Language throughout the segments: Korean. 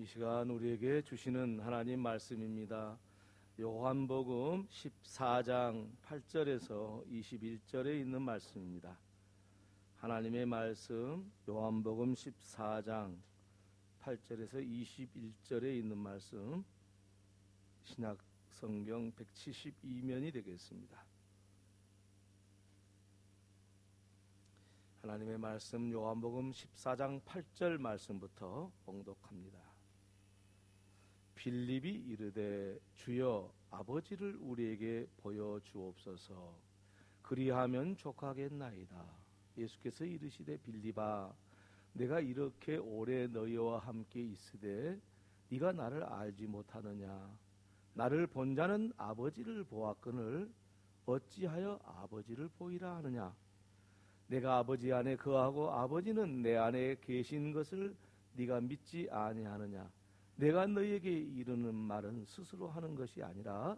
이 시간 우리에게 주시는 하나님 말씀입니다. 요한복음 14장 8절에서 21절에 있는 말씀입니다. 하나님의 말씀 요한복음 14장 8절에서 21절에 있는 말씀, 신약 성경 172면이 되겠습니다. 하나님의 말씀 요한복음 14장 8절 말씀부터 봉독합니다. 빌립이 이르되 주여 아버지를 우리에게 보여주옵소서. 그리하면 족하겠나이다. 예수께서 이르시되 빌립아, 내가 이렇게 오래 너희와 함께 있으되 네가 나를 알지 못하느냐? 나를 본 자는 아버지를 보았거늘 어찌하여 아버지를 보이라 하느냐? 내가 아버지 안에 거하고 아버지는 내 안에 계신 것을 네가 믿지 아니하느냐? 내가 너희에게 이르는 말은 스스로 하는 것이 아니라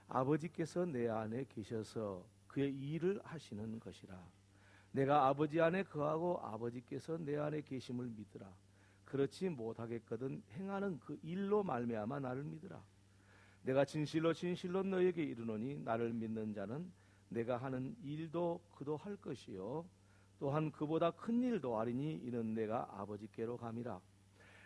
아버지께서 내 안에 계셔서 그의 일을 하시는 것이라. 내가 아버지 안에 거하고 아버지께서 내 안에 계심을 믿으라. 그렇지 못하겠거든 행하는 그 일로 말미암아 나를 믿으라. 내가 진실로 진실로 너희에게 이르노니 나를 믿는 자는 내가 하는 일도 그도 할 것이요 또한 그보다 큰 일도 하리니 이는 내가 아버지께로 감이라.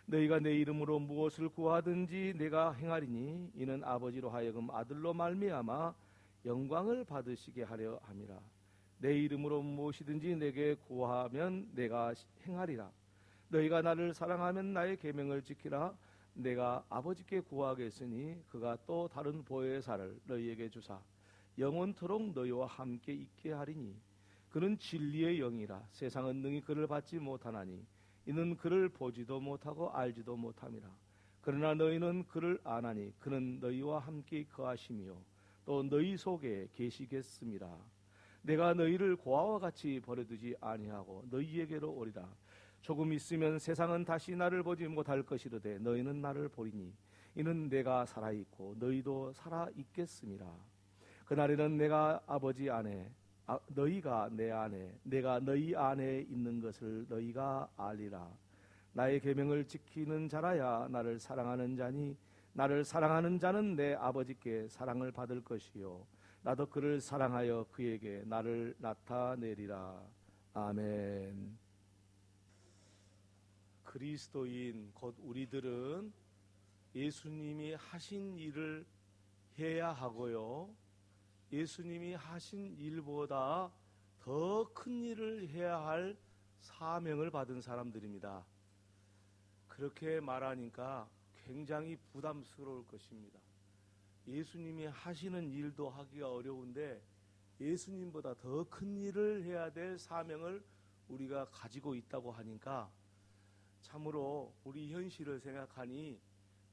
너희가 내 이름으로 무엇을 구하든지 내가 행하리니 이는 아버지로 하여금 아들로 말미암아 영광을 받으시게 하려 함이라. 내 이름으로 무엇이든지 내게 구하면 내가 행하리라. 너희가 나를 사랑하면 나의 계명을 지키라. 내가 아버지께 구하겠으니 그가 또 다른 보혜사를 너희에게 주사 영원토록 너희와 함께 있게 하리니 그는 진리의 영이라. 세상은 능히 그를 받지 못하나니 이는 그를 보지도 못하고 알지도 못함이라. 그러나 너희는 그를 아나니 그는 너희와 함께 거하시며 또 너희 속에 계시겠음이라. 내가 너희를 고아와 같이 버려두지 아니하고 너희에게로 오리라. 조금 있으면 세상은 다시 나를 보지 못할 것이로되 너희는 나를 보리니 이는 내가 살아있고 너희도 살아있겠음이라. 그날에는 내가 아버지 안에 너희가 내 안에 내가 너희 안에 있는 것을 너희가 알리라. 나의 계명을 지키는 자라야 나를 사랑하는 자니 나를 사랑하는 자는 내 아버지께 사랑을 받을 것이요 나도 그를 사랑하여 그에게 나를 나타내리라. 아멘. 그리스도인 곧 우리들은 예수님이 하신 일을 해야 하고요, 예수님이 하신 일보다 더 큰 일을 해야 할 사명을 받은 사람들입니다. 그렇게 말하니까 굉장히 부담스러울 것입니다. 예수님이 하시는 일도 하기가 어려운데 예수님보다 더 큰 일을 해야 될 사명을 우리가 가지고 있다고 하니까 참으로 우리 현실을 생각하니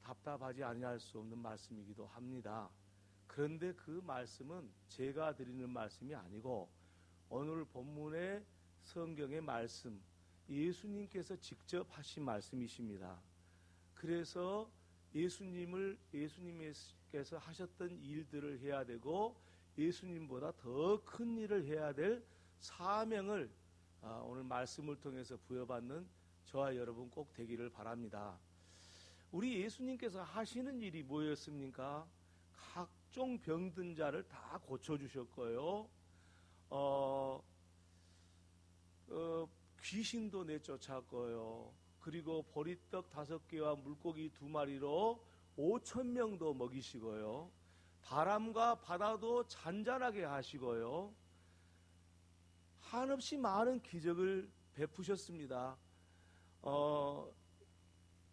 답답하지 아니할 수 없는 말씀이기도 합니다. 그런데 그 말씀은 제가 드리는 말씀이 아니고 오늘 본문의 성경의 말씀, 예수님께서 직접 하신 말씀이십니다. 그래서 예수님께서 하셨던 일들을 해야 되고 예수님보다 더 큰 일을 해야 될 사명을 오늘 말씀을 통해서 부여받는 저와 여러분 꼭 되기를 바랍니다. 우리 예수님께서 하시는 일이 뭐였습니까? 각종 병든 자를 다 고쳐주셨고요. 귀신도 내쫓았고요. 그리고 보리떡 5개와 물고기 2마리로 5,000명도 먹이시고요. 바람과 바다도 잔잔하게 하시고요. 한없이 많은 기적을 베푸셨습니다.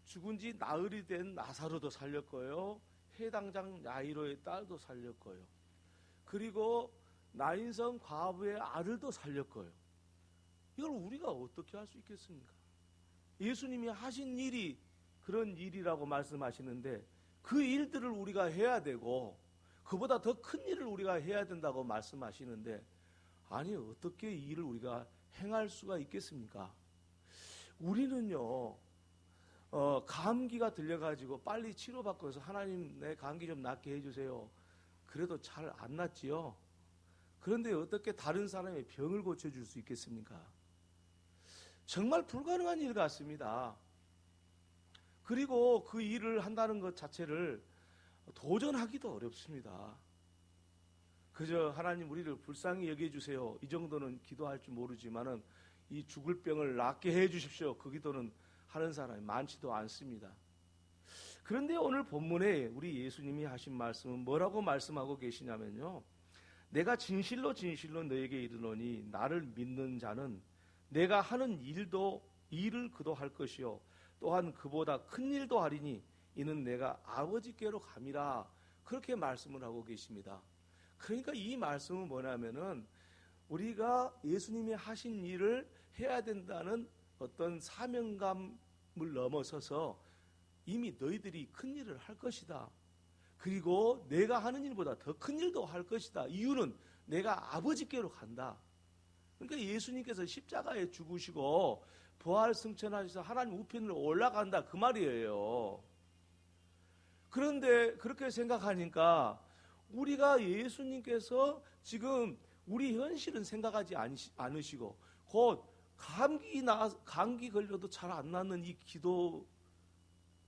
죽은 지 나흘이 된 나사로도 살렸고요. 해당장 야이로의 딸도 살렸고요. 그리고 나인성 과부의 아들도 살렸고요. 이걸 우리가 어떻게 할 수 있겠습니까? 예수님이 하신 일이 그런 일이라고 말씀하시는데 그 일들을 우리가 해야 되고 그보다 더 큰 일을 우리가 해야 된다고 말씀하시는데 아니 어떻게 이 일을 우리가 행할 수가 있겠습니까? 우리는요 감기가 들려가지고 빨리 치료받고 해서 하나님 내 감기 좀 낫게 해주세요. 그래도 잘 안 낫지요. 그런데 어떻게 다른 사람의 병을 고쳐줄 수 있겠습니까? 정말 불가능한 일 같습니다. 그리고 그 일을 한다는 것 자체를 도전하기도 어렵습니다. 그저 하나님 우리를 불쌍히 여겨주세요, 이 정도는 기도할 줄 모르지만은 이 죽을 병을 낫게 해 주십시오, 그 기도는 하는 사람이 많지도 않습니다. 그런데 오늘 본문에 우리 예수님이 하신 말씀은 뭐라고 말씀하고 계시냐면요, 내가 진실로 진실로 너에게 이르노니 나를 믿는 자는 내가 하는 일을 그도 할 것이요 또한 그보다 큰 일도 하리니 이는 내가 아버지께로 감이라, 그렇게 말씀을 하고 계십니다. 그러니까 이 말씀은 뭐냐면은 우리가 예수님이 하신 일을 해야 된다는 어떤 사명감을 넘어서서 이미 너희들이 큰 일을 할 것이다. 그리고 내가 하는 일보다 더 큰 일도 할 것이다. 이유는 내가 아버지께로 간다. 그러니까 예수님께서 십자가에 죽으시고 부활 승천하셔서 하나님 우편으로 올라간다, 그 말이에요. 그런데 그렇게 생각하니까 우리가 예수님께서 지금 우리 현실은 생각하지 않으시고 곧 감기 걸려도 잘 안 낫는 이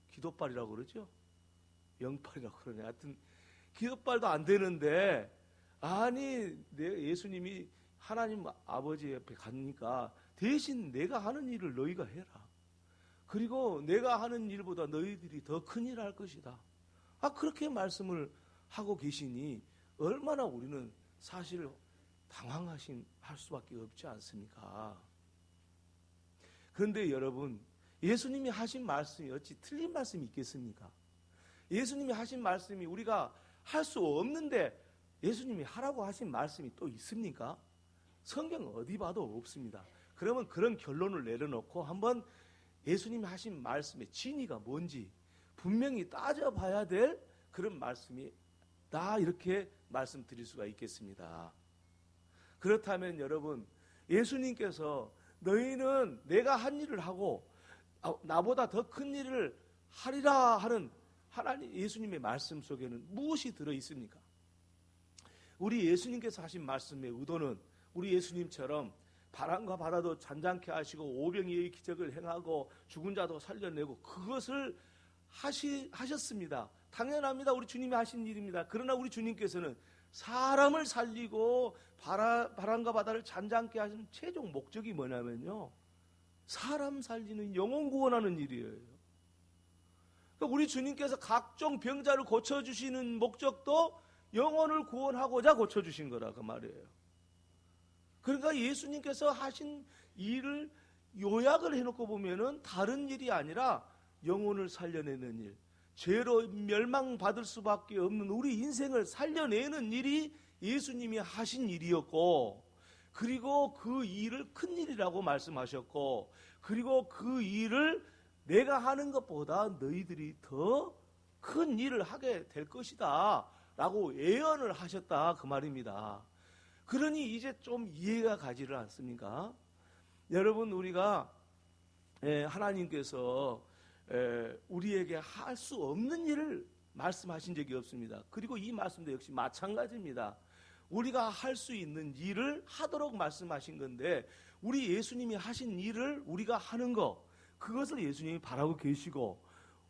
기도빨이라고 그러죠? 영빨이라고 그러네. 하여튼 기도빨도 안 되는데, 아니 예수님이 하나님 아버지 옆에 가니까 대신 내가 하는 일을 너희가 해라. 그리고 내가 하는 일보다 너희들이 더 큰 일을 할 것이다. 그렇게 말씀을 하고 계시니 얼마나 우리는 사실 할 수밖에 없지 않습니까? 그런데 여러분, 예수님이 하신 말씀이 어찌 틀린 말씀이 있겠습니까? 예수님이 하신 말씀이 우리가 할 수 없는데 예수님이 하라고 하신 말씀이 또 있습니까? 성경 어디 봐도 없습니다. 그러면 그런 결론을 내려놓고 한번 예수님이 하신 말씀의 진위가 뭔지 분명히 따져봐야 될 그런 말씀이다, 이렇게 말씀드릴 수가 있겠습니다. 그렇다면 여러분, 예수님께서 너희는 내가 한 일을 하고 나보다 더 큰 일을 하리라 하는 하나님 예수님의 말씀 속에는 무엇이 들어있습니까? 우리 예수님께서 하신 말씀의 의도는 우리 예수님처럼 바람과 바다도 잔잔케 하시고 오병이의 기적을 행하고 죽은 자도 살려내고 그것을 하셨습니다. 당연합니다. 우리 주님이 하신 일입니다. 그러나 우리 주님께서는 사람을 살리고 바람과 바다를 잔잔케 하시는 최종 목적이 뭐냐면요, 사람 살리는, 영혼 구원하는 일이에요. 그러니까 우리 주님께서 각종 병자를 고쳐주시는 목적도 영혼을 구원하고자 고쳐주신 거라, 그 말이에요. 그러니까 예수님께서 하신 일을 요약을 해놓고 보면은 다른 일이 아니라 영혼을 살려내는 일, 죄로 멸망받을 수밖에 없는 우리 인생을 살려내는 일이 예수님이 하신 일이었고, 그리고 그 일을 큰 일이라고 말씀하셨고, 그리고 그 일을 내가 하는 것보다 너희들이 더 큰 일을 하게 될 것이다 라고 예언을 하셨다, 그 말입니다. 그러니 이제 좀 이해가 가지를 않습니까? 여러분, 우리가 하나님께서 우리에게 할 수 없는 일을 말씀하신 적이 없습니다. 그리고 이 말씀도 역시 마찬가지입니다. 우리가 할 수 있는 일을 하도록 말씀하신 건데, 우리 예수님이 하신 일을 우리가 하는 거, 그것을 예수님이 바라고 계시고,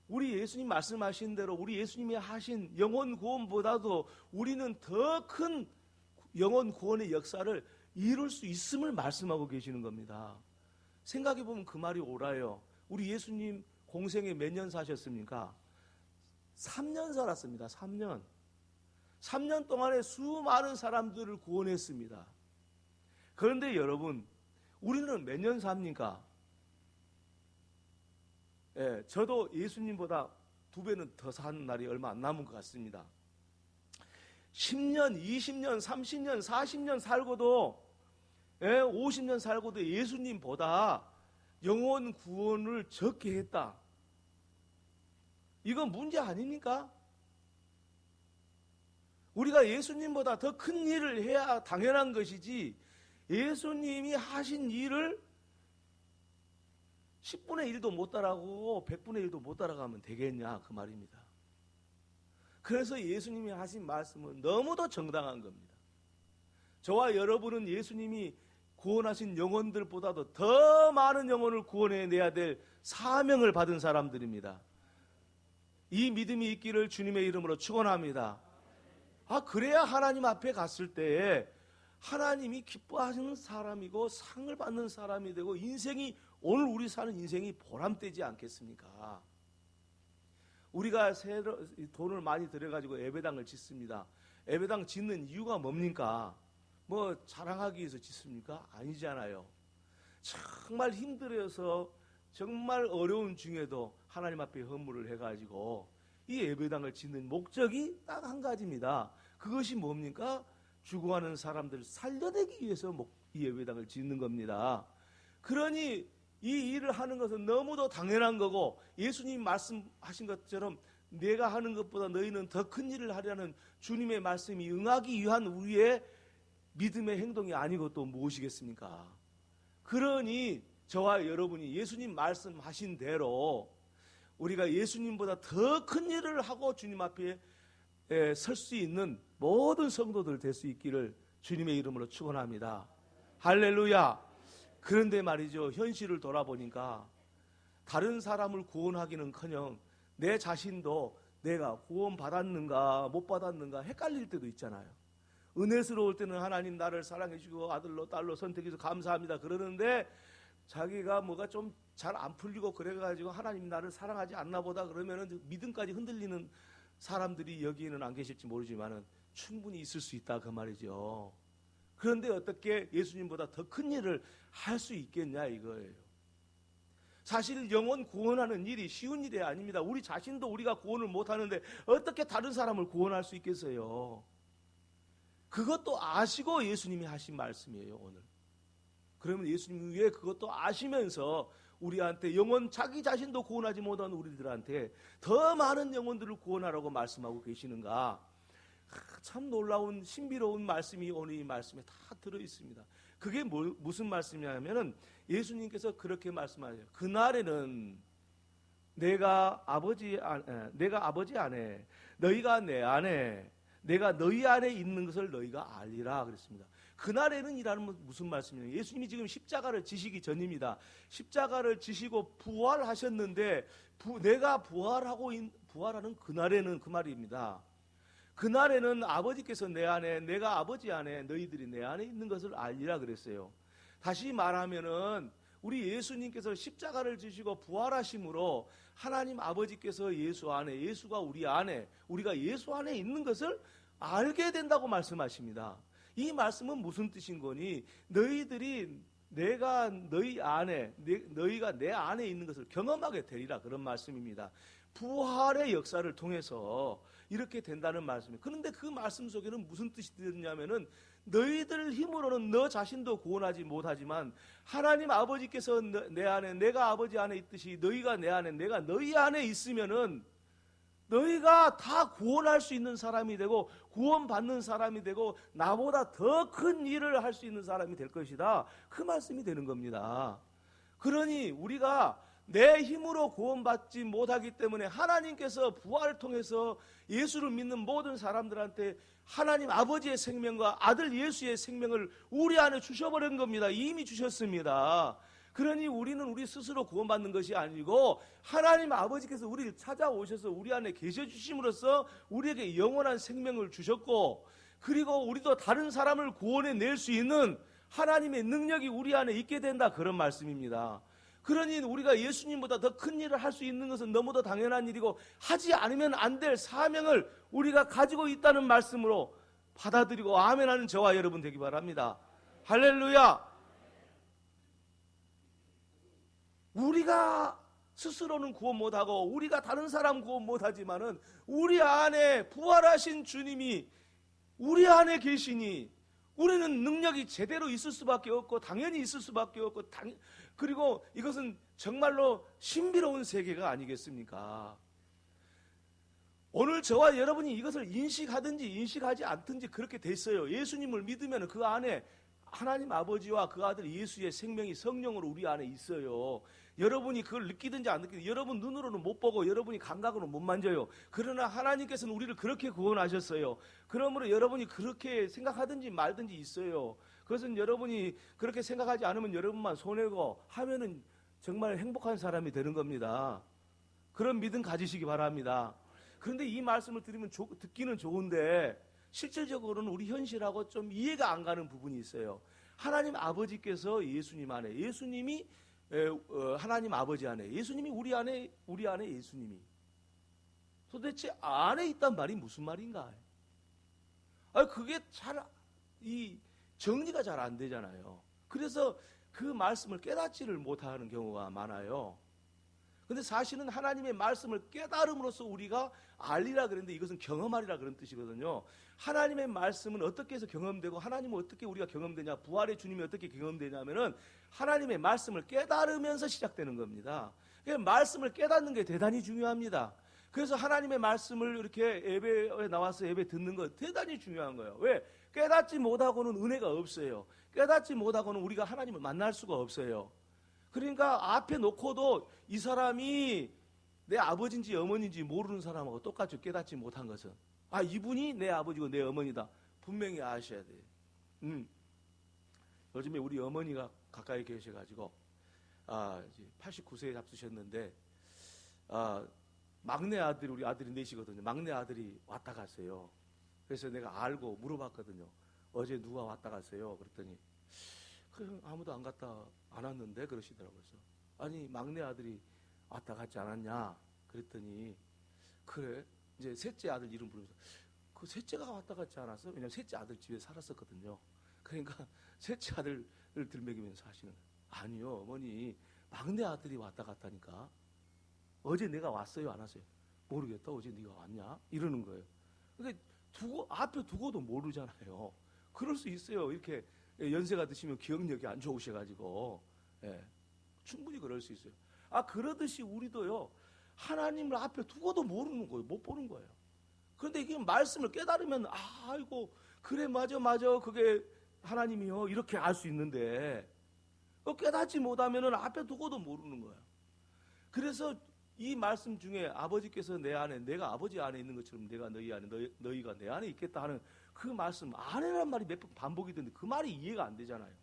우리 예수님 말씀하신 대로 우리 예수님이 하신 영혼 구원보다도 우리는 더 큰 영혼 구원의 역사를 이룰 수 있음을 말씀하고 계시는 겁니다. 생각해 보면 그 말이 옳아요. 우리 예수님 공생에 몇 년 사셨습니까? 3년 살았습니다. 3년. 3년 동안에 수많은 사람들을 구원했습니다. 그런데 여러분, 우리는 몇 년 삽니까? 저도 예수님보다 2배는 더 사는 날이 얼마 안 남은 것 같습니다. 10년, 20년, 30년, 40년 살고도 50년 살고도 예수님보다 영혼 구원을 적게 했다. 이건 문제 아닙니까? 우리가 예수님보다 더 큰 일을 해야 당연한 것이지, 예수님이 하신 일을 10분의 1도 못 따라가고 100분의 1도 못 따라가면 되겠냐, 그 말입니다. 그래서 예수님이 하신 말씀은 너무도 정당한 겁니다. 저와 여러분은 예수님이 구원하신 영혼들보다도 더 많은 영혼을 구원해내야 될 사명을 받은 사람들입니다. 이 믿음이 있기를 주님의 이름으로 축원합니다. 그래야 하나님 앞에 갔을 때에 하나님이 기뻐하시는 사람이고 상을 받는 사람이 되고 인생이, 오늘 우리 사는 인생이 보람되지 않겠습니까? 우리가 돈을 많이 들여가지고 예배당을 짓습니다. 예배당 짓는 이유가 뭡니까? 뭐 자랑하기 위해서 짓습니까? 아니잖아요. 정말 힘들어서 정말 어려운 중에도 하나님 앞에 헌물을 해가지고 이 예배당을 짓는 목적이 딱 한 가지입니다. 그것이 뭡니까? 죽어가는 사람들을 살려내기 위해서 이 예배당을 짓는 겁니다. 그러니 이 일을 하는 것은 너무도 당연한 거고, 예수님 말씀하신 것처럼 내가 하는 것보다 너희는 더 큰 일을 하려는 주님의 말씀이 응하기 위한 우리의 믿음의 행동이 아니고 또 무엇이겠습니까? 그러니 저와 여러분이 예수님 말씀하신 대로 우리가 예수님보다 더 큰 일을 하고 주님 앞에 설 수 있는 모든 성도들 될 수 있기를 주님의 이름으로 축원합니다. 할렐루야. 그런데 말이죠, 현실을 돌아보니까 다른 사람을 구원하기는커녕 내 자신도 내가 구원 받았는가 못 받았는가 헷갈릴 때도 있잖아요. 은혜스러울 때는 하나님 나를 사랑해 주고 아들로 딸로 선택해서 감사합니다 그러는데, 자기가 뭐가 좀 잘 안 풀리고 그래가지고 하나님 나를 사랑하지 않나 보다 그러면은 믿음까지 흔들리는 사람들이 여기에는 안 계실지 모르지만은 충분히 있을 수 있다 그 말이죠. 그런데 어떻게 예수님보다 더 큰 일을 할 수 있겠냐 이거예요. 사실 영혼 구원하는 일이 쉬운 일이 아닙니다. 우리 자신도 우리가 구원을 못하는데 어떻게 다른 사람을 구원할 수 있겠어요? 그것도 아시고 예수님이 하신 말씀이에요 오늘. 그러면 예수님이 왜 그것도 아시면서 우리한테 자기 자신도 구원하지 못한 우리들한테 더 많은 영혼들을 구원하라고 말씀하고 계시는가? 참 놀라운 신비로운 말씀이 오늘 이 말씀에 다 들어있습니다. 그게 무슨 말씀이냐면은 예수님께서 그렇게 말씀하세요. 그날에는 내가 아버지 안에 너희가 내 안에 내가 너희 안에 있는 것을 너희가 알리라 그랬습니다. 그날에는 이라는 무슨 말씀이냐? 예수님이 지금 십자가를 지시기 전입니다. 십자가를 지시고 부활하셨는데 내가 부활하는 그날에는 그 말입니다. 그날에는 아버지께서 내 안에 내가 아버지 안에 너희들이 내 안에 있는 것을 알리라 그랬어요. 다시 말하면은 우리 예수님께서 십자가를 지시고 부활하심으로 하나님 아버지께서 예수 안에, 예수가 우리 안에, 우리가 예수 안에 있는 것을 알게 된다고 말씀하십니다. 이 말씀은 무슨 뜻인 거니? 너희들이 내가 너희 안에, 너희가 내 안에 있는 것을 경험하게 되리라 그런 말씀입니다. 부활의 역사를 통해서 이렇게 된다는 말씀이에요. 그런데 그 말씀 속에는 무슨 뜻이 들었냐면은 너희들 힘으로는 너 자신도 구원하지 못하지만 하나님 아버지께서 내 안에, 내가 아버지 안에 있듯이 너희가 내 안에, 내가 너희 안에 있으면은 너희가 다 구원할 수 있는 사람이 되고 구원받는 사람이 되고 나보다 더 큰 일을 할 수 있는 사람이 될 것이다. 그 말씀이 되는 겁니다. 그러니 우리가 내 힘으로 구원받지 못하기 때문에 하나님께서 부활을 통해서 예수를 믿는 모든 사람들한테 하나님 아버지의 생명과 아들 예수의 생명을 우리 안에 주셔버린 겁니다. 이미 주셨습니다. 그러니 우리는 우리 스스로 구원받는 것이 아니고 하나님 아버지께서 우리를 찾아오셔서 우리 안에 계셔 주심으로써 우리에게 영원한 생명을 주셨고, 그리고 우리도 다른 사람을 구원해 낼 수 있는 하나님의 능력이 우리 안에 있게 된다 그런 말씀입니다. 그러니 우리가 예수님보다 더 큰 일을 할 수 있는 것은 너무도 당연한 일이고 하지 않으면 안 될 사명을 우리가 가지고 있다는 말씀으로 받아들이고 아멘하는 저와 여러분 되기 바랍니다. 할렐루야. 우리가 스스로는 구원 못하고 우리가 다른 사람 구원 못하지만은 우리 안에 부활하신 주님이 우리 안에 계시니 우리는 능력이 제대로 있을 수밖에 없고 당연히 있을 수밖에 없고 그리고 이것은 정말로 신비로운 세계가 아니겠습니까? 오늘 저와 여러분이 이것을 인식하든지 인식하지 않든지 그렇게 됐어요. 예수님을 믿으면 그 안에 하나님 아버지와 그 아들 예수의 생명이 성령으로 우리 안에 있어요. 여러분이 그걸 느끼든지 안 느끼든지, 여러분 눈으로는 못 보고 여러분이 감각으로 못 만져요. 그러나 하나님께서는 우리를 그렇게 구원하셨어요. 그러므로 여러분이 그렇게 생각하든지 말든지 있어요. 그것은 여러분이 그렇게 생각하지 않으면 여러분만 손해고 하면은 정말 행복한 사람이 되는 겁니다. 그런 믿음 가지시기 바랍니다. 그런데 이 말씀을 들으면 듣기는 좋은데 실질적으로는 우리 현실하고 좀 이해가 안 가는 부분이 있어요. 하나님 아버지께서 예수님 안에, 예수님이 하나님 아버지 안에, 예수님이 우리 안에 예수님이 도대체 안에 있단 말이 무슨 말인가? 그게 이 정리가 잘 안 되잖아요. 그래서 그 말씀을 깨닫지를 못하는 경우가 많아요. 근데 사실은 하나님의 말씀을 깨달음으로써 우리가 알리라 그랬는데 이것은 경험하리라 그런 뜻이거든요. 하나님의 말씀은 어떻게 해서 경험되고 하나님은 어떻게 우리가 경험되냐, 부활의 주님이 어떻게 경험되냐면은 하나님의 말씀을 깨달으면서 시작되는 겁니다. 그러니까 말씀을 깨닫는 게 대단히 중요합니다. 그래서 하나님의 말씀을 이렇게 예배에 나와서 예배 듣는 거 대단히 중요한 거예요. 왜? 깨닫지 못하고는 은혜가 없어요. 깨닫지 못하고는 우리가 하나님을 만날 수가 없어요. 그러니까 앞에 놓고도 이 사람이 내 아버지인지 어머니인지 모르는 사람하고 똑같이 깨닫지 못한 것은 이분이 내 아버지고 내 어머니다. 분명히 아셔야 돼요. 요즘에 우리 어머니가 가까이 계셔가지고 이제 89세에 앞서셨는데 막내 아들이 우리 아들이 넷이거든요. 막내 아들이 왔다 갔어요. 그래서 내가 알고 물어봤거든요. 어제 누가 왔다 갔어요? 그랬더니 아무도 안 왔는데 그러시더라고요. 그래서 아니 막내 아들이 왔다 갔지 않았냐? 그랬더니 그래. 이제 셋째 아들 이름 부르면서 그 셋째가 왔다 갔지 않았어? 왜냐면 셋째 아들 집에 살았었거든요. 그러니까 셋째 아들을 들먹이면서 하시는 거예요. 아니요 어머니 막내 아들이 왔다 갔다니까. 어제 내가 왔어요 안 왔어요? 모르겠다. 어제 네가 왔냐? 이러는 거예요. 근데 앞에 두고도 모르잖아요. 그럴 수 있어요. 이렇게 연세가 드시면 기억력이 안 좋으셔가지고 충분히 그럴 수 있어요. 그러듯이 우리도요 하나님을 앞에 두고도 모르는 거예요. 못 보는 거예요. 그런데 이게 말씀을 깨달으면 아이고 그래 맞아 그게 하나님이요 이렇게 알 수 있는데 깨닫지 못하면 앞에 두고도 모르는 거예요. 그래서 이 말씀 중에 아버지께서 내 안에, 내가 아버지 안에 있는 것처럼 내가 너희 안에, 너희가 내 안에 있겠다 하는 그 말씀, 안에란 말이 몇 번 반복이 되는데 그 말이 이해가 안 되잖아요.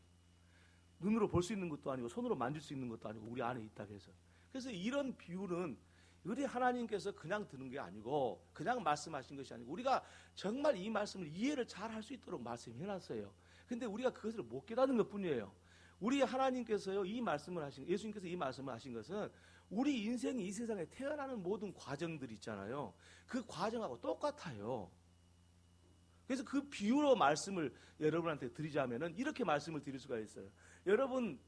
눈으로 볼 수 있는 것도 아니고 손으로 만질 수 있는 것도 아니고 우리 안에 있다고 해서. 그래서 이런 비유는 우리 하나님께서 그냥 드는 게 아니고 그냥 말씀하신 것이 아니고 우리가 정말 이 말씀을 이해를 잘 할 수 있도록 말씀해놨어요. 근데 우리가 그것을 못 깨닫는 것뿐이에요. 우리 하나님께서요 이 말씀을 하신, 예수님께서 이 말씀을 하신 것은 우리 인생이 이 세상에 태어나는 모든 과정들이 있잖아요. 그 과정하고 똑같아요. 그래서 그 비유로 말씀을 여러분한테 드리자면은 이렇게 말씀을 드릴 수가 있어요. 여러분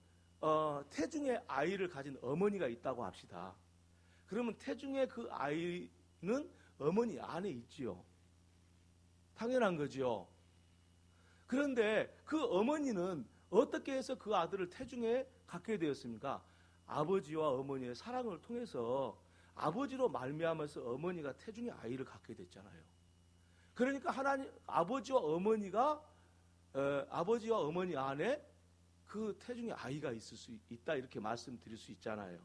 태중에 아이를 가진 어머니가 있다고 합시다. 그러면 태중에 그 아이는 어머니 안에 있지요. 당연한 거죠. 그런데 그 어머니는 어떻게 해서 그 아들을 태중에 갖게 되었습니까? 아버지와 어머니의 사랑을 통해서 아버지로 말미암아서 어머니가 태중에 아이를 갖게 됐잖아요. 그러니까 하나님 아버지와 어머니 안에 그 태중에 아이가 있을 수 있다 이렇게 말씀드릴 수 있잖아요.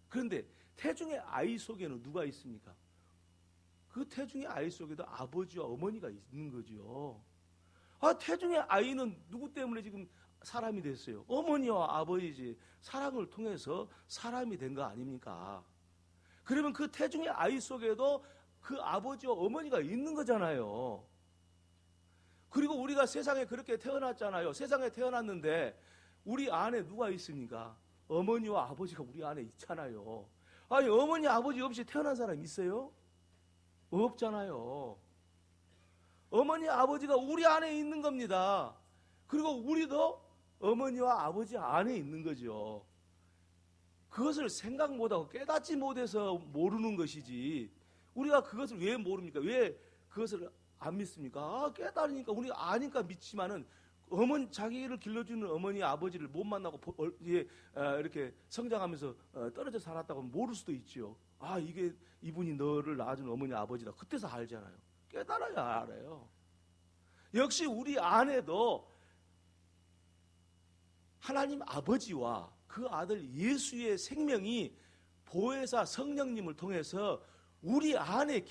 그런데 태중의 아이 속에는 누가 있습니까? 그 태중의 아이 속에도 아버지와 어머니가 있는 거죠. 태중의 아이는 누구 때문에 지금 사람이 됐어요? 어머니와 아버지 사랑을 통해서 사람이 된 거 아닙니까? 그러면 그 태중의 아이 속에도 그 아버지와 어머니가 있는 거잖아요. 그리고 우리가 세상에 그렇게 태어났잖아요. 세상에 태어났는데 우리 안에 누가 있습니까? 어머니와 아버지가 우리 안에 있잖아요. 아니 어머니 아버지 없이 태어난 사람 있어요? 없잖아요. 어머니 아버지가 우리 안에 있는 겁니다. 그리고 우리도 어머니와 아버지 안에 있는 거죠. 그것을 생각 못하고 깨닫지 못해서 모르는 것이지 우리가 그것을 왜 모릅니까? 왜 그것을 안 믿습니까? 깨달으니까 우리가 아니까 믿지만은 자기를 길러주는 어머니 아버지를 못 만나고 이렇게 성장하면서 떨어져 살았다고 모를 수도 있죠. 이분이 너를 낳아준 어머니 아버지다. 그때서 알잖아요. 깨달아야 알아요. 역시 우리 안에도 하나님 아버지와 그 아들 예수의 생명이 보혜사 성령님을 통해서 우리 안에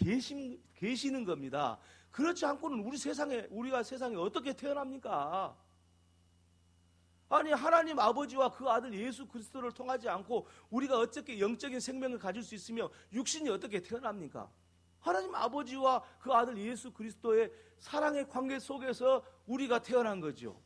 계시는 겁니다. 그렇지 않고는 우리가 세상에 어떻게 태어납니까? 아니 하나님 아버지와 그 아들 예수 그리스도를 통하지 않고 우리가 어떻게 영적인 생명을 가질 수 있으며 육신이 어떻게 태어납니까? 하나님 아버지와 그 아들 예수 그리스도의 사랑의 관계 속에서 우리가 태어난 거죠.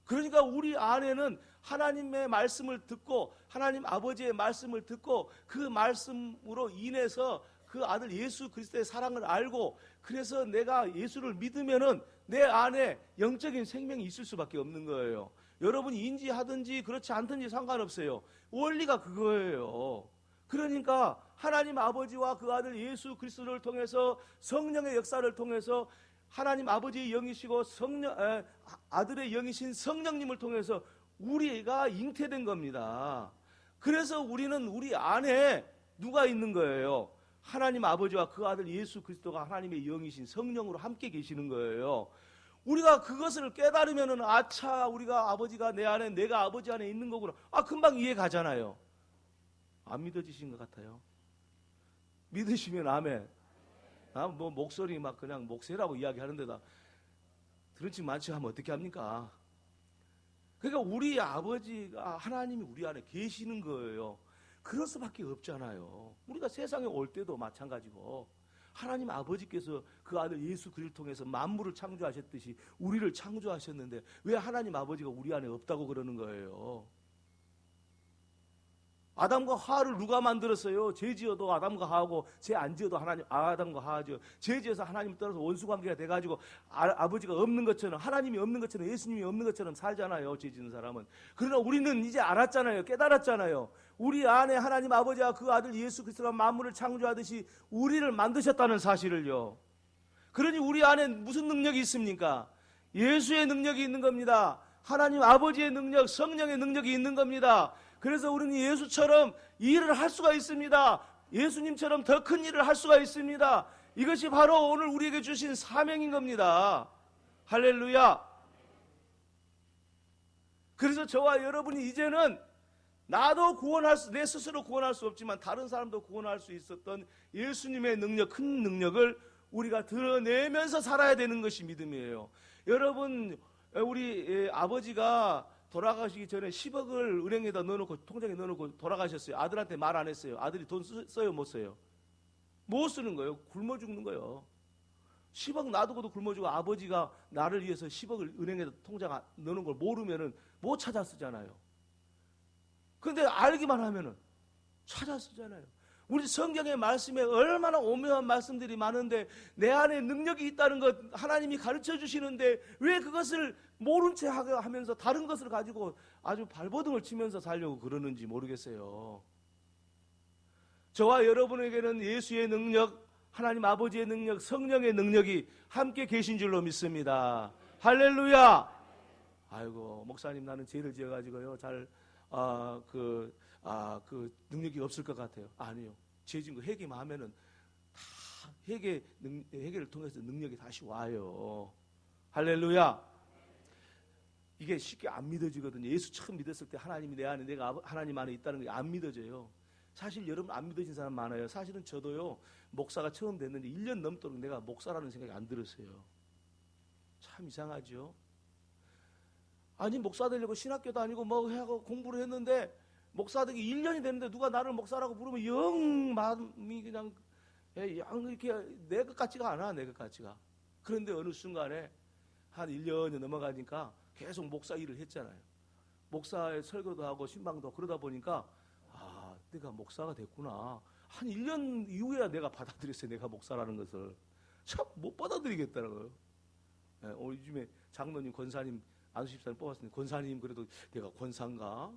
그러니까 우리 안에는 하나님의 말씀을 듣고 하나님 아버지의 말씀을 듣고 그 말씀으로 인해서 그 아들 예수 그리스도의 사랑을 알고 그래서 내가 예수를 믿으면은 내 안에 영적인 생명이 있을 수밖에 없는 거예요. 여러분이 인지하든지 그렇지 않든지 상관없어요. 원리가 그거예요. 그러니까 하나님 아버지와 그 아들 예수 그리스도를 통해서 성령의 역사를 통해서 하나님 아버지의 영이시고 아들의 영이신 성령님을 통해서 우리가 잉태된 겁니다. 그래서 우리는 우리 안에 누가 있는 거예요? 하나님 아버지와 그 아들 예수 그리스도가 하나님의 영이신 성령으로 함께 계시는 거예요. 우리가 그것을 깨달으면은 아차 우리가 아버지가 내 안에 내가 아버지 안에 있는 거구나. 금방 이해 가잖아요. 안 믿어지신 것 같아요. 믿으시면 아멘. 뭐 목소리 막 그냥 목세라고 이야기하는 데다 들은지 많지 하면 어떻게 합니까? 그러니까 우리 아버지가 하나님이 우리 안에 계시는 거예요. 그럴 수밖에 없잖아요. 우리가 세상에 올 때도 마찬가지고 하나님 아버지께서 그 아들 예수 그리스도를 통해서 만물을 창조하셨듯이 우리를 창조하셨는데 왜 하나님 아버지가 우리 안에 없다고 그러는 거예요? 아담과 하와를 누가 만들었어요? 죄 지어도 아담과 하와고 죄 안 지어도 하나님 아담과 하와죠. 죄 지어서 하나님 떠나서 원수 관계가 돼가지고 아버지가 없는 것처럼 하나님이 없는 것처럼 예수님이 없는 것처럼 살잖아요. 죄 지는 사람은. 그러나 우리는 이제 알았잖아요. 깨달았잖아요. 우리 안에 하나님 아버지와 그 아들 예수 그리스도가 만물을 창조하듯이 우리를 만드셨다는 사실을요. 그러니 우리 안에 무슨 능력이 있습니까? 예수의 능력이 있는 겁니다. 하나님 아버지의 능력, 성령의 능력이 있는 겁니다. 그래서 우리는 예수처럼 일을 할 수가 있습니다. 예수님처럼 더 큰 일을 할 수가 있습니다. 이것이 바로 오늘 우리에게 주신 사명인 겁니다. 할렐루야. 그래서 저와 여러분이 이제는 나도 내 스스로 구원할 수 없지만 다른 사람도 구원할 수 있었던 예수님의 능력, 큰 능력을 우리가 드러내면서 살아야 되는 것이 믿음이에요. 여러분, 우리 아버지가 돌아가시기 전에 10억을 은행에다 넣어놓고 통장에 넣어놓고 돌아가셨어요. 아들한테 말 안 했어요. 아들이 돈 써요, 못 써요? 못 쓰는 거예요. 굶어 죽는 거예요. 10억 놔두고도 굶어 죽고 아버지가 나를 위해서 10억을 은행에다 통장 넣는 걸 모르면은 못 찾아 쓰잖아요. 근데 알기만 하면은 찾아 쓰잖아요. 우리 성경의 말씀에 얼마나 오묘한 말씀들이 많은데 내 안에 능력이 있다는 것 하나님이 가르쳐 주시는데 왜 그것을 모른 채 하면서 다른 것을 가지고 아주 발버둥을 치면서 살려고 그러는지 모르겠어요. 저와 여러분에게는 예수의 능력, 하나님 아버지의 능력, 성령의 능력이 함께 계신 줄로 믿습니다. 할렐루야. 아이고 목사님 나는 죄를 지어가지고요 그 능력이 없을 것 같아요. 아니요. 죄 지은 거 회개만 하면은 다 회개를 통해서 능력이 다시 와요. 할렐루야. 이게 쉽게 안 믿어지거든요. 예수 처음 믿었을 때 하나님이 내 안에 내가 하나님 안에 있다는 게 안 믿어져요. 사실 여러분 안 믿어진 사람 많아요. 사실은 저도요 목사가 처음 됐는데 1년 넘도록 내가 목사라는 생각이 안 들었어요. 참 이상하죠. 아니 목사 되려고 신학교 다니고 뭐 하고 공부를 했는데 목사 되기 1년이 됐는데 누가 나를 목사라고 부르면 영 마음이 그냥 이렇게 내 것 같지가 않아. 내 것 같지가. 그런데 어느 순간에 한 1년이 넘어가니까 계속 목사 일을 했잖아요. 목사의 설교도 하고 신방도 그러다 보니까 내가 목사가 됐구나. 한 1년 이후에야 내가 받아들였어요. 내가 목사라는 것을. 참 못 받아들이겠다는 거예요. 오늘 요즘에 장로님, 권사님, 안수집사님 뽑았으니 권사님 그래도 내가 권사인가?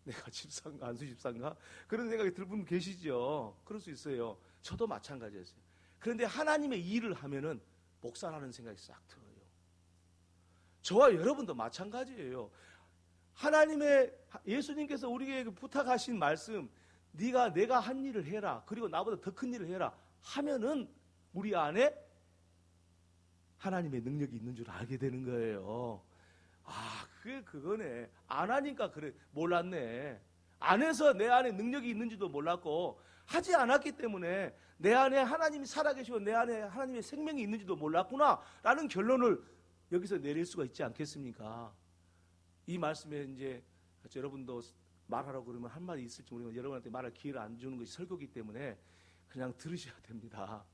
내가 집사인가? 안수집사인가? 그런 생각이 들 분 계시죠. 그럴 수 있어요. 저도 마찬가지였어요. 그런데 하나님의 일을 하면은 목사라는 생각이 싹 들어요. 저와 여러분도 마찬가지예요. 예수님께서 우리에게 부탁하신 말씀, 내가 한 일을 해라. 그리고 나보다 더 큰 일을 해라. 하면은 우리 안에 하나님의 능력이 있는 줄 알게 되는 거예요. 그거네. 안 하니까 그래. 몰랐네. 안 해서 내 안에 능력이 있는지도 몰랐고, 하지 않았기 때문에 내 안에 하나님이 살아계시고 내 안에 하나님의 생명이 있는지도 몰랐구나. 라는 결론을 여기서 내릴 수가 있지 않겠습니까? 이 말씀에 이제 여러분도 말하라고 그러면 할 말이 있을지 모르겠는데 여러분한테 말할 기회를 안 주는 것이 설교이기 때문에 그냥 들으셔야 됩니다.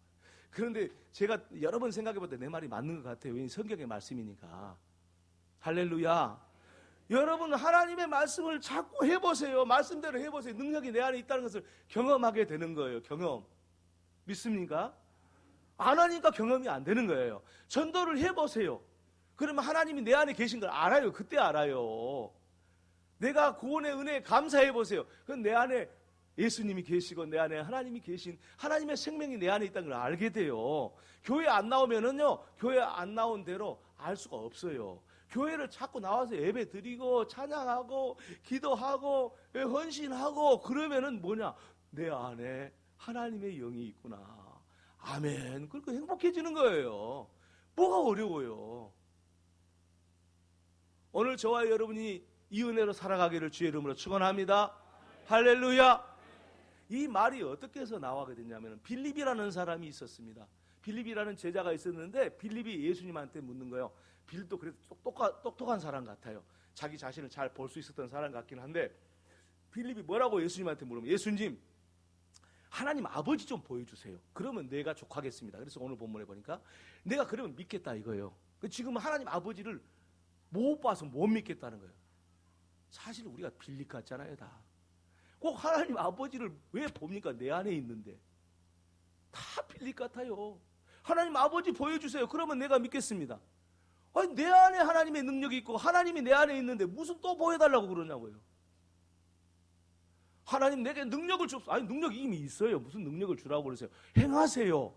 그런데 제가 여러 번 생각해 볼 때 내 말이 맞는 것 같아요. 왜냐하면 성경의 말씀이니까. 할렐루야. 여러분 하나님의 말씀을 자꾸 해보세요. 말씀대로 해보세요. 능력이 내 안에 있다는 것을 경험하게 되는 거예요. 경험. 믿습니까? 안 하니까 경험이 안 되는 거예요. 전도를 해보세요. 그러면 하나님이 내 안에 계신 걸 알아요. 그때 알아요. 내가 구원의 은혜에 감사해 보세요. 그건 내 안에 예수님이 계시고 내 안에 하나님이 계신 하나님의 생명이 내 안에 있다는 걸 알게 돼요. 교회 안 나오면은요, 교회 안 나온 대로 알 수가 없어요. 교회를 자꾸 나와서 예배 드리고 찬양하고 기도하고 헌신하고 그러면은 뭐냐, 내 안에 하나님의 영이 있구나. 아멘. 그렇게 행복해지는 거예요. 뭐가 어려워요? 오늘 저와 여러분이 이 은혜로 살아가기를 주의 이름으로 축원합니다. 할렐루야. 이 말이 어떻게 해서 나와게 됐냐면 빌립이라는 사람이 있었습니다. 빌립이라는 제자가 있었는데 빌립이 예수님한테 묻는 거예요. 빌립도 그래도 똑똑한 사람 같아요. 자기 자신을 잘 볼 수 있었던 사람 같긴 한데 빌립이 뭐라고 예수님한테 물으면, 예수님 하나님 아버지 좀 보여주세요. 그러면 내가 족하겠습니다. 그래서 오늘 본문에 보니까 내가 그러면 믿겠다 이거예요. 지금 하나님 아버지를 못 봐서 못 믿겠다는 거예요. 사실 우리가 빌립 같잖아요. 다 꼭 하나님 아버지를 왜 봅니까? 내 안에 있는데. 다 빌립 같아요. 하나님 아버지 보여주세요. 그러면 내가 믿겠습니다. 아니, 내 안에 하나님의 능력이 있고 하나님이 내 안에 있는데 무슨 또 보여달라고 그러냐고요. 하나님 내게 능력을 줍시오. 아니, 능력이 이미 있어요. 무슨 능력을 주라고 그러세요? 행하세요.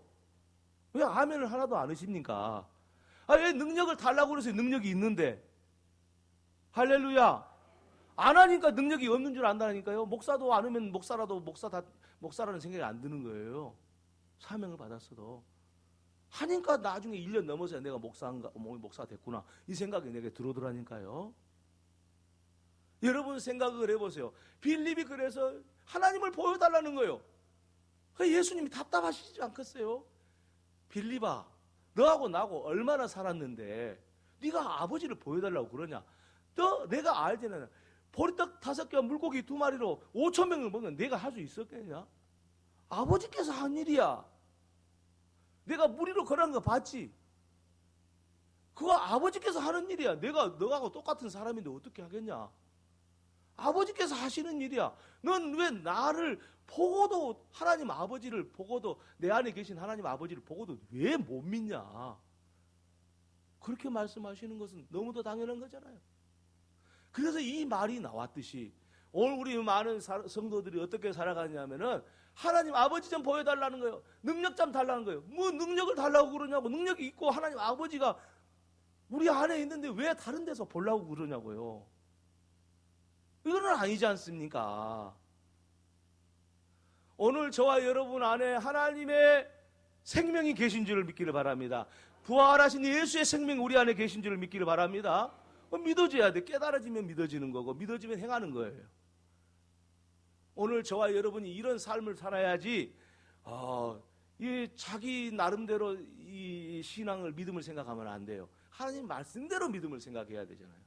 왜 아멘을 하나도 안 하십니까? 왜 능력을 달라고 그러세요? 능력이 있는데. 할렐루야. 안 하니까 능력이 없는 줄 안다니까요. 목사도 안 하면 목사라도 목사라는 생각이 안 드는 거예요. 사명을 받았어도. 하니까 나중에 1년 넘어서 내가 목사가 됐구나. 이 생각이 내게 들어오더라니까요. 여러분 생각을 해보세요. 빌립이 그래서 하나님을 보여달라는 거예요. 예수님이 답답하시지 않겠어요? 빌립아, 너하고 나하고 얼마나 살았는데 네가 아버지를 보여달라고 그러냐? 내가 알잖아. 보리떡 5개와 물고기 2마리로 5,000명을 먹는 내가 할 수 있었겠냐? 아버지께서 한 일이야. 내가 무리로 걸어간 거 봤지? 그거 아버지께서 하는 일이야. 내가 너하고 똑같은 사람인데 어떻게 하겠냐? 아버지께서 하시는 일이야. 넌 왜 나를 보고도 하나님 아버지를 보고도 내 안에 계신 하나님 아버지를 보고도 왜 못 믿냐? 그렇게 말씀하시는 것은 너무도 당연한 거잖아요. 그래서 이 말이 나왔듯이 오늘 우리 많은 성도들이 어떻게 살아가냐면은 하나님 아버지 좀 보여달라는 거예요. 능력 좀 달라는 거예요. 뭐 능력을 달라고 그러냐고. 능력이 있고 하나님 아버지가 우리 안에 있는데 왜 다른 데서 보려고 그러냐고요. 이거는 아니지 않습니까? 오늘 저와 여러분 안에 하나님의 생명이 계신 줄을 믿기를 바랍니다. 부활하신 예수의 생명이 우리 안에 계신 줄을 믿기를 바랍니다. 믿어져야 돼. 깨달아지면 믿어지는 거고 믿어지면 행하는 거예요. 오늘 저와 여러분이 이런 삶을 살아야지 이 자기 나름대로 이 신앙을 믿음을 생각하면 안 돼요. 하나님 말씀대로 믿음을 생각해야 되잖아요.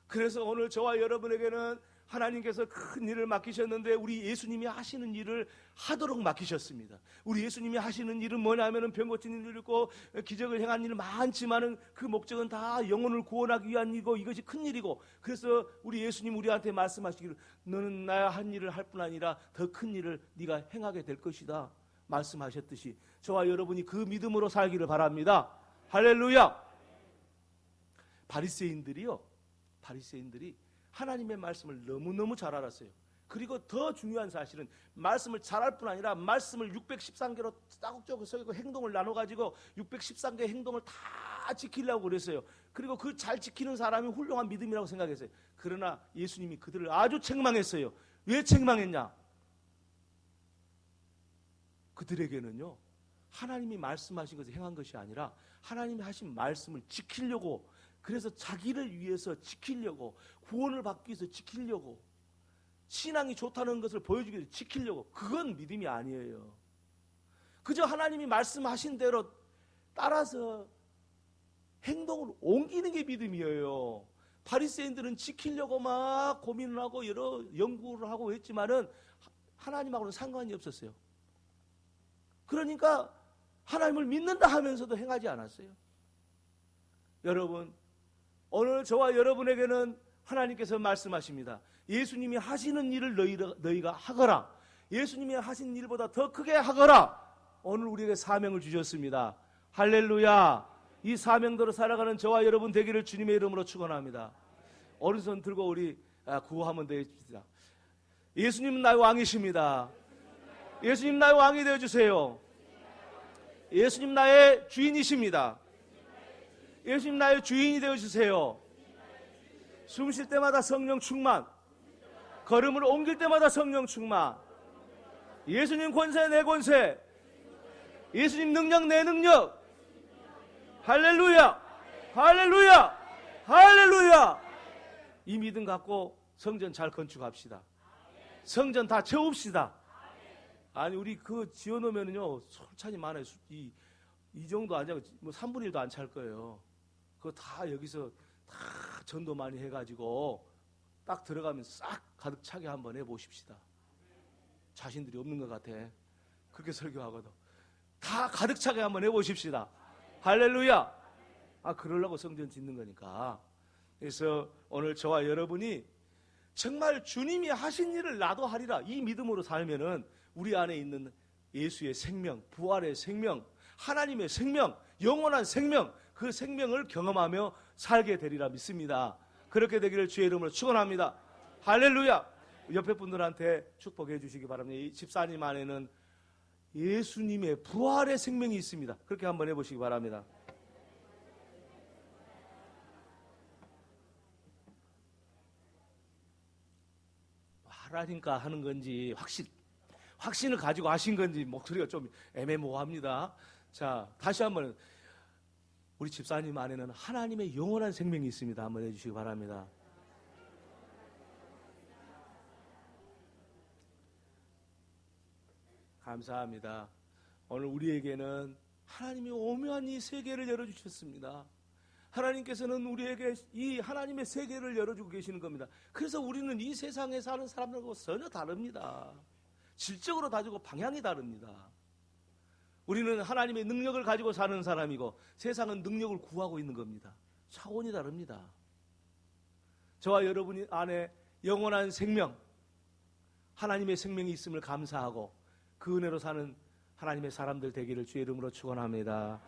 그래서 오늘 저와 여러분에게는 하나님께서 큰 일을 맡기셨는데 우리 예수님이 하시는 일을 하도록 맡기셨습니다. 우리 예수님이 하시는 일은 뭐냐면은 병 고치는 일도 있고 기적을 행한 일 많지만은 그 목적은 다 영혼을 구원하기 위한 일이고 이것이 큰 일이고, 그래서 우리 예수님 우리한테 말씀하시기를 너는 나야 한 일을 할 뿐 아니라 더 큰 일을 네가 행하게 될 것이다 말씀하셨듯이 저와 여러분이 그 믿음으로 살기를 바랍니다. 할렐루야. 바리새인들이 하나님의 말씀을 너무너무 잘 알았어요. 그리고 더 중요한 사실은 말씀을 잘 알 뿐 아니라 말씀을 613개로 따곡적으로 써있고 행동을 나눠가지고 613개의 행동을 다 지키려고 그랬어요. 그리고 그 잘 지키는 사람이 훌륭한 믿음이라고 생각했어요. 그러나 예수님이 그들을 아주 책망했어요. 왜 책망했냐? 그들에게는요, 하나님이 말씀하신 것을 행한 것이 아니라 하나님이 하신 말씀을 지키려고, 그래서 자기를 위해서 지키려고, 구원을 받기 위해서 지키려고, 신앙이 좋다는 것을 보여주기 위해서 지키려고, 그건 믿음이 아니에요. 그저 하나님이 말씀하신 대로 따라서 행동을 옮기는 게 믿음이에요. 바리새인들은 지키려고 막 고민을 하고 여러 연구를 하고 했지만은 하나님하고는 상관이 없었어요. 그러니까 하나님을 믿는다 하면서도 행하지 않았어요. 여러분, 오늘 저와 여러분에게는 하나님께서 말씀하십니다. 예수님이 하시는 일을 너희가 하거라. 예수님이 하신 일보다 더 크게 하거라. 오늘 우리에게 사명을 주셨습니다. 할렐루야. 이 사명대로 살아가는 저와 여러분 되기를 주님의 이름으로 축원합니다. 오른손 들고 우리 구호하면 되겠습니다. 예수님은 나의 왕이십니다. 예수님 나의 왕이 되어주세요. 예수님 나의 주인이십니다. 예수님 나의 주인이 되어주세요. 숨 쉴 때마다 성령 충만, 걸음을 옮길 때마다 성령 충만, 예수님 권세 내 권세, 예수님 능력 내 능력. 할렐루야, 할렐루야, 할렐루야. 이 믿음 갖고 성전 잘 건축합시다. 성전 다 채웁시다. 아니 우리 그 지어놓으면요 솔찬이 많아요. 이 정도 안 차고 뭐 3분의 1도 안 찰 거예요. 그거 다 여기서 다 전도 많이 해가지고 딱 들어가면 싹 가득 차게 한번 해보십시다. 자신들이 없는 것 같아. 그렇게 설교하거든. 다 가득 차게 한번 해보십시다. 할렐루야. 그러려고 성전 짓는 거니까. 그래서 오늘 저와 여러분이 정말 주님이 하신 일을 나도 하리라 이 믿음으로 살면은 우리 안에 있는 예수의 생명, 부활의 생명, 하나님의 생명, 영원한 생명, 그 생명을 경험하며 살게 되리라 믿습니다. 그렇게 되기를 주의 이름으로 축원합니다. 할렐루야. 옆에 분들한테 축복해 주시기 바랍니다. 이 집사님 안에는 예수님의 부활의 생명이 있습니다. 그렇게 한번 해보시기 바랍니다. 하라니까 하는 건지 확신을 가지고 하신 건지 목소리가 좀 애매모호합니다. 자, 다시 한번 우리 집사님 안에는 하나님의 영원한 생명이 있습니다. 한번 해주시기 바랍니다. 감사합니다. 오늘 우리에게는 하나님이 오묘한 이 세계를 열어주셨습니다. 하나님께서는 우리에게 이 하나님의 세계를 열어주고 계시는 겁니다. 그래서 우리는 이 세상에 사는 사람들하고 전혀 다릅니다. 질적으로 다르고 방향이 다릅니다. 우리는 하나님의 능력을 가지고 사는 사람이고 세상은 능력을 구하고 있는 겁니다. 차원이 다릅니다. 저와 여러분 안에 영원한 생명, 하나님의 생명이 있음을 감사하고 그 은혜로 사는 하나님의 사람들 되기를 주의 이름으로 축원합니다.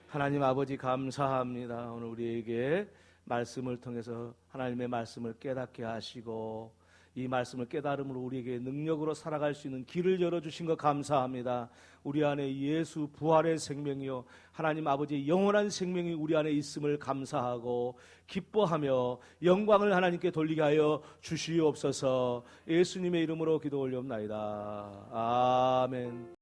하나님 아버지 감사합니다. 오늘 우리에게 말씀을 통해서 하나님의 말씀을 깨닫게 하시고 이 말씀을 깨달음으로 우리에게 능력으로 살아갈 수 있는 길을 열어주신 것 감사합니다. 우리 안에 예수 부활의 생명이요 하나님 아버지의 영원한 생명이 우리 안에 있음을 감사하고 기뻐하며 영광을 하나님께 돌리게 하여 주시옵소서. 예수님의 이름으로 기도 올려옵나이다. 아멘.